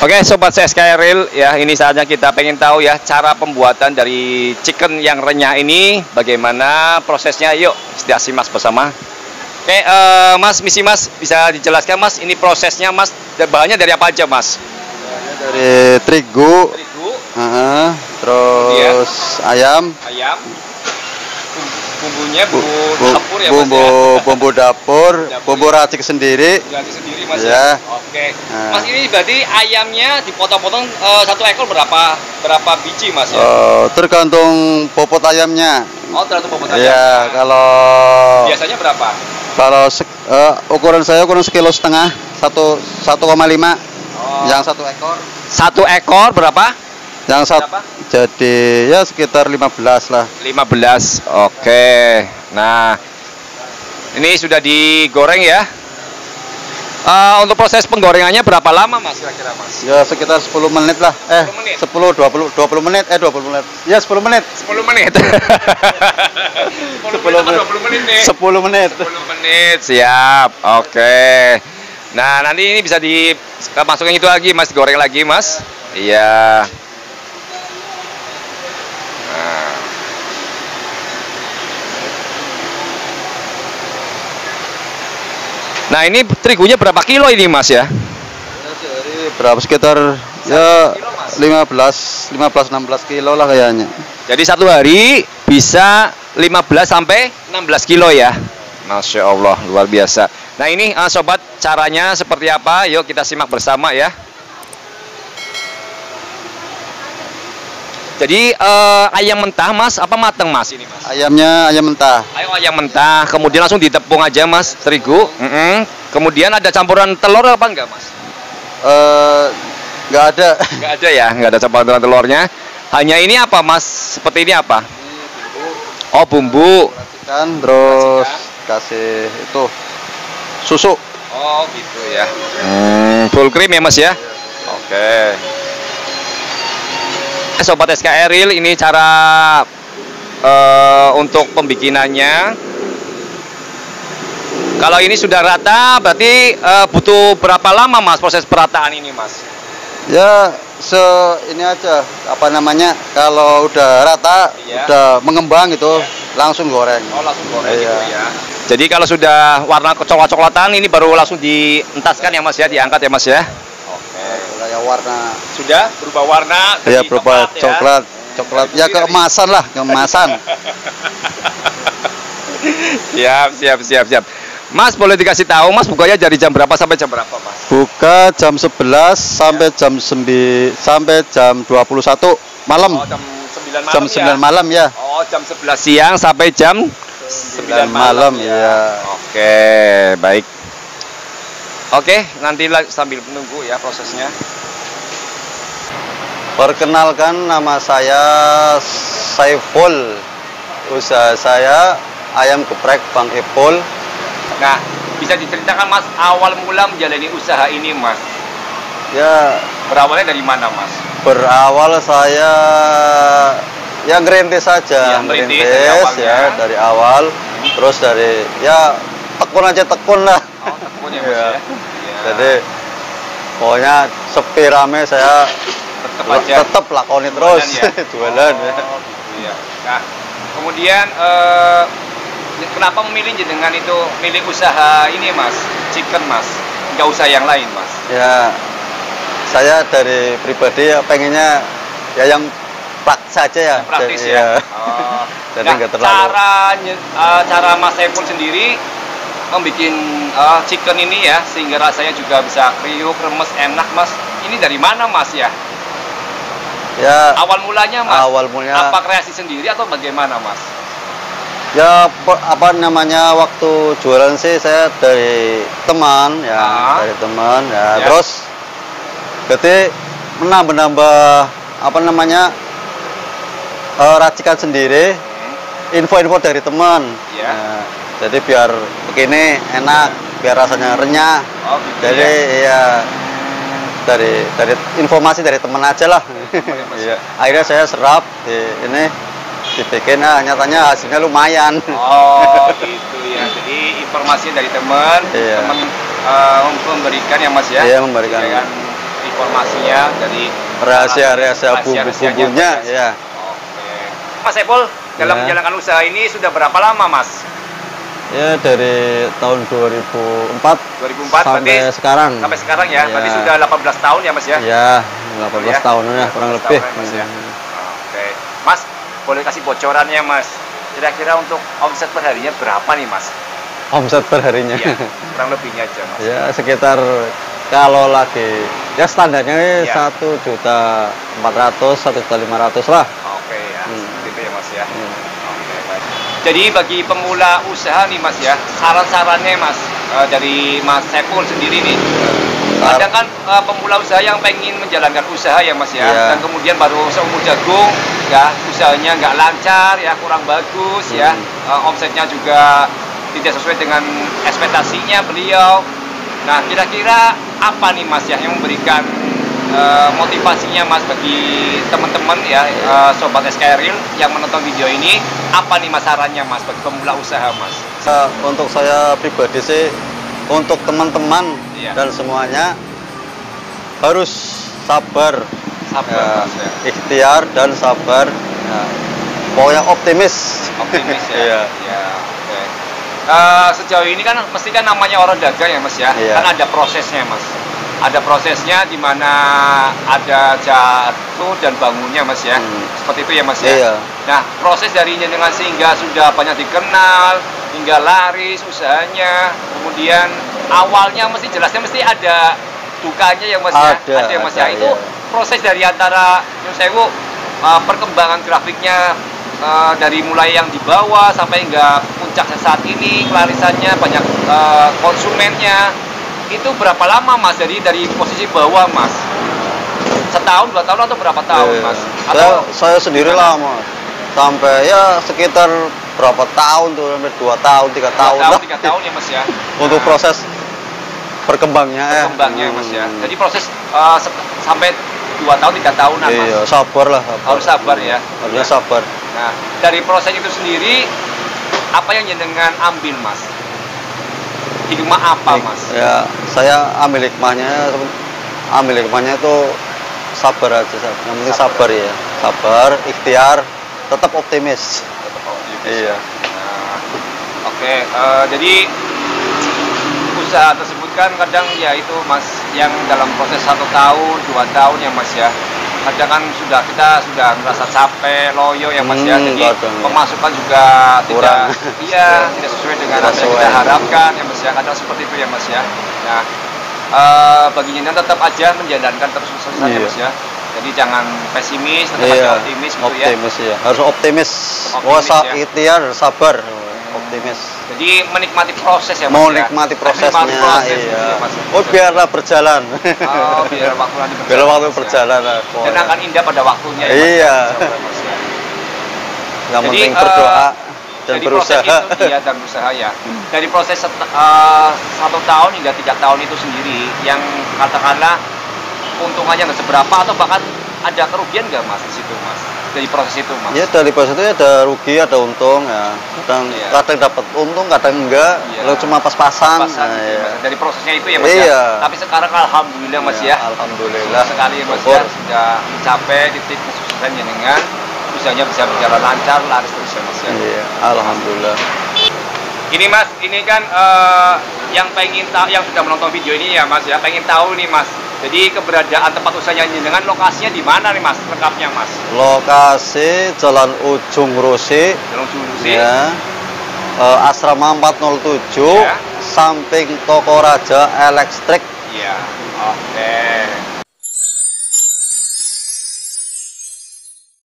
Oke, sobat CSK Real ya, ini saatnya kita pengen tahu ya cara pembuatan dari chicken yang renyah ini, bagaimana prosesnya. Yuk, kita simak bersama. Oke, Mas, misi Mas bisa dijelaskan Mas, ini prosesnya Mas, bahannya dari apa aja Mas? Bahannya dari terigu, terus ayam, bumbunya bumbu dapur ya Mas bumbu ya? bumbu dapur, bumbu racik sendiri. Racik sendiri Mas ya. Oke. Mas, ini berarti ayamnya dipotong-potong satu ekor berapa biji Mas ya? Tergantung bobot ayamnya. Oh, tergantung bobot ayam. Ya, kalau biasanya berapa? Kalau ukuran saya ukuran 1,5 kilo, 1,5. Yang satu ekor. Satu ekor berapa? Yang satu jadi ya sekitar 15 lah. 15. Oke. Nah, ini sudah digoreng ya. Untuk proses penggorengannya berapa lama Mas kira-kira Mas? Ya sekitar 10 menit lah. 10 menit. 10 20 menit. 20 menit. Ya 10 menit. 10 menit. 10 menit. 20 menit nih. 10 menit. 10 menit. Siap. Oke. Nah, nanti ini bisa dimasukin itu lagi Mas, goreng lagi Mas. Iya. Nah, ini terigunya berapa kilo ini Mas ya? Sehari berapa sekitar ya 15-16 kilo lah kayaknya. Jadi satu hari bisa 15 sampai 16 kilo ya. Masya Allah, luar biasa. Nah, ini sobat, caranya seperti apa? Yuk kita simak bersama ya. Jadi ayam mentah Mas, apa mateng Mas ini Mas? Ayamnya ayam mentah. Ayam mentah, kemudian langsung ditepung aja Mas, terigu. Kemudian ada campuran telur apa enggak Mas? Nggak ada. Nggak ada ya, nggak ada campuran telurnya. Hanya ini apa Mas? Seperti ini apa? Oh, bumbu. Racikan, terus kasih itu susu. Oh gitu ya. Full cream ya Mas ya? Oke. Sobat SK Real, ini cara untuk pembikinannya. Kalau ini sudah rata, berarti butuh berapa lama Mas proses perataan ini Mas? Ya ini aja apa namanya, kalau udah rata, udah mengembang itu langsung goreng. Oh, langsung goreng gitu ya. Jadi kalau sudah warna coklat-coklatan ini baru langsung dientaskan ya Mas ya, diangkat ya Mas ya. Ya warna sudah berubah warna, ya berubah coklat ya, keemasan lah, keemasan. Siap. Mas, boleh dikasih tahu Mas bukanya dari jam berapa sampai jam berapa Mas? Buka jam 11 sampai jam 9 sampai jam 21 malam. Oh, jam 9 malam jam 9 malam ya. Oh, jam 11 siang sampai jam 9 malam ya. Oke, baik. Oke, nanti sambil menunggu ya prosesnya. Perkenalkan, nama saya Saiful. Usaha saya ayam geprek Bang Ipul. Nah, bisa diceritakan Mas awal mula menjalani usaha ini Mas? Ya, berawalnya dari mana Mas? Berawal saya ya ngerintis saja, ngerintis ya dari awal. Terus dari ya tekun lah. Oh, tekun ya Mas ya. Jadi pokoknya sepi rame saya tetap lakoni terus jualan ya. Gitu ya. Nah, kemudian kenapa memilih jenengan itu milih usaha ini Mas, chicken Mas, nggak usah yang lain Mas? Ya, saya dari pribadi ya pengennya ya yang praktis saja ya. Yang praktis jadi, ya. Jadi nggak terlalu. Cara Mas Saiful sendiri membuat chicken ini ya, sehingga rasanya juga bisa kriuk, remes, enak Mas. Ini dari mana Mas ya? Ya. Awal mulanya Mas. Awal mulanya. Apa kreasi sendiri atau bagaimana Mas? Ya apa namanya, waktu jualan sih saya dari teman ya, dari teman ya. Terus berarti menambah apa namanya racikan sendiri, info-info dari teman. Ya. Jadi biar begini enak, biar rasanya renyah. Oh, gitu. Jadi ya dari informasi dari teman aja lah. Iya. Akhirnya saya serap ini dibikin, nyatanya hasilnya lumayan. Oh gitu ya, jadi informasi dari teman, teman memberikan ya Mas ya. Iya, memberikan. informasinya dari rahasia-rahasia bumbu-bumbunya ya. Oke. Mas Saiful, dalam menjalankan usaha ini sudah berapa lama, Mas? Ya dari tahun 2004 sampai berarti sekarang. Sampai sekarang ya. Berarti sudah 18 tahun ya, Mas ya? Ya, 18 tahun ya, kurang lebih. Ya, Mas, ya. Oke. Mas, boleh kasih bocorannya, Mas? Kira-kira untuk omset perharinya berapa nih, Mas? Omset perharinya? Iya, kurang lebihnya aja, Mas. Ya, sekitar kalau lagi ya standarnya 1.400.000, 1.500.000 lah. Oke ya, seperti itu ya, Mas ya. Oke, baik. Jadi bagi pemula usaha nih, Mas ya, saran-sarannya, Mas, dari Mas Saiful sendiri nih. Kadang kan pemula usaha yang pengen menjalankan usaha ya, Mas ya, dan kemudian baru seumur jagung ya, usahanya nggak lancar ya, kurang bagus ya, omsetnya juga tidak sesuai dengan ekspektasinya beliau. Nah, kira-kira apa nih, Mas ya, yang memberikan motivasinya, Mas, bagi teman-teman ya, sobat SKRIL yang menonton video ini, apa nih, Mas, sarannya, Mas, bagi pemula usaha, Mas? Untuk saya pribadi sih, untuk teman-teman dan semuanya harus sabar, Mas, ya. ikhtiar dan sabar, pokoknya optimis. Optimis ya. Ya, oke. Sejauh ini kan mesti kan namanya orang dagang ya, Mas ya, kan ada prosesnya, Mas. Ada prosesnya di mana ada jatuh dan bangunnya, Mas ya. Seperti itu ya, Mas ya. Nah, proses dari jenengan sehingga sudah banyak dikenal hingga laris usahanya, kemudian awalnya mesti jelasnya mesti ada dukanya ya, Mas ya. Ada ya, Mas ya. Itu proses dari antara Sewu perkembangan grafiknya dari mulai yang di bawah sampai hingga puncak saat ini, kelarisannya banyak konsumennya. Itu berapa lama, Mas? Jadi dari posisi bawah, Mas, setahun, 2 tahun atau berapa tahun, Mas? Atau saya sendiri lama sampai ya sekitar berapa tahun tuh, sampai 2 tahun, 3 tahun lah. 3 tahun ya, Mas ya. Untuk proses berkembangnya Mas ya. Jadi proses sampai 2 tahun, 3 tahunan, Mas. Iya, sabar lah. Harus sabar ya. Harusnya sabar. Nah, dari proses itu sendiri apa yang jenengan ambil, Mas? Hikmah apa, Mas? Ya, saya ambil hikmahnya itu sabar aja. Yang penting sabar ya. Sabar, ikhtiar, tetap optimis. Iya. Nah, oke, jadi usaha tersebut kan kadang ya itu, Mas, yang dalam proses 1 tahun, 2 tahun ya, Mas ya. Kadang kan kita sudah merasa capek, loyo ya, Mas ya. Jadi pemasukan juga tidak tidak sesuai dengan apa yang kita harapkan ya, Mas ya. Kadang seperti itu ya, Mas ya. Nah, bagi jenengan tetap aja menjalankan terus usaha ya, Mas ya. Jadi jangan pesimis, tetap aja optimis gitu ya. Optimis ya. Harus optimis. Ikhtiar, sabar, optimis. Jadi menikmati proses ya, Mas. Menikmati prosesnya. Iya. Biarlah berjalan. Biar waktu nanti berjalan. Biar waktu berjalan. Dan akan indah pada waktunya ya, Mas. Iya. Yang penting berdoa dan berusaha. Dan berusaha ya. Dari proses 1 tahun hingga 3 tahun itu sendiri, yang katakanlah keuntungannya nggak seberapa atau bahkan ada kerugian nggak, Mas, di situ, Mas? Dari proses itu, Mas? Ya, dari proses itu ada rugi, ada untung ya. Kadang dapat untung, kadang enggak. Lalu cuma pas-pasan. Dari prosesnya itu ya, Mas ya. Tapi sekarang alhamdulillah, Mas ya. Alhamdulillah sekali, Mas ya, sudah mencapai titik kesuksesan jenengan, usahanya bisa berjalan lancar, laris terus ya, Mas ya. Iya, alhamdulillah. Ini, Mas, ini kan yang sudah menonton video ini ya, Mas ya, pengen tahu nih, Mas. Jadi keberadaan tempat usahanya jenengan, lokasinya di mana nih, Mas? Lengkapnya, Mas. Lokasi Jalan Ujung Rusi. Ya. Asrama 407, samping Toko Raja Elektrik. Iya. Oke.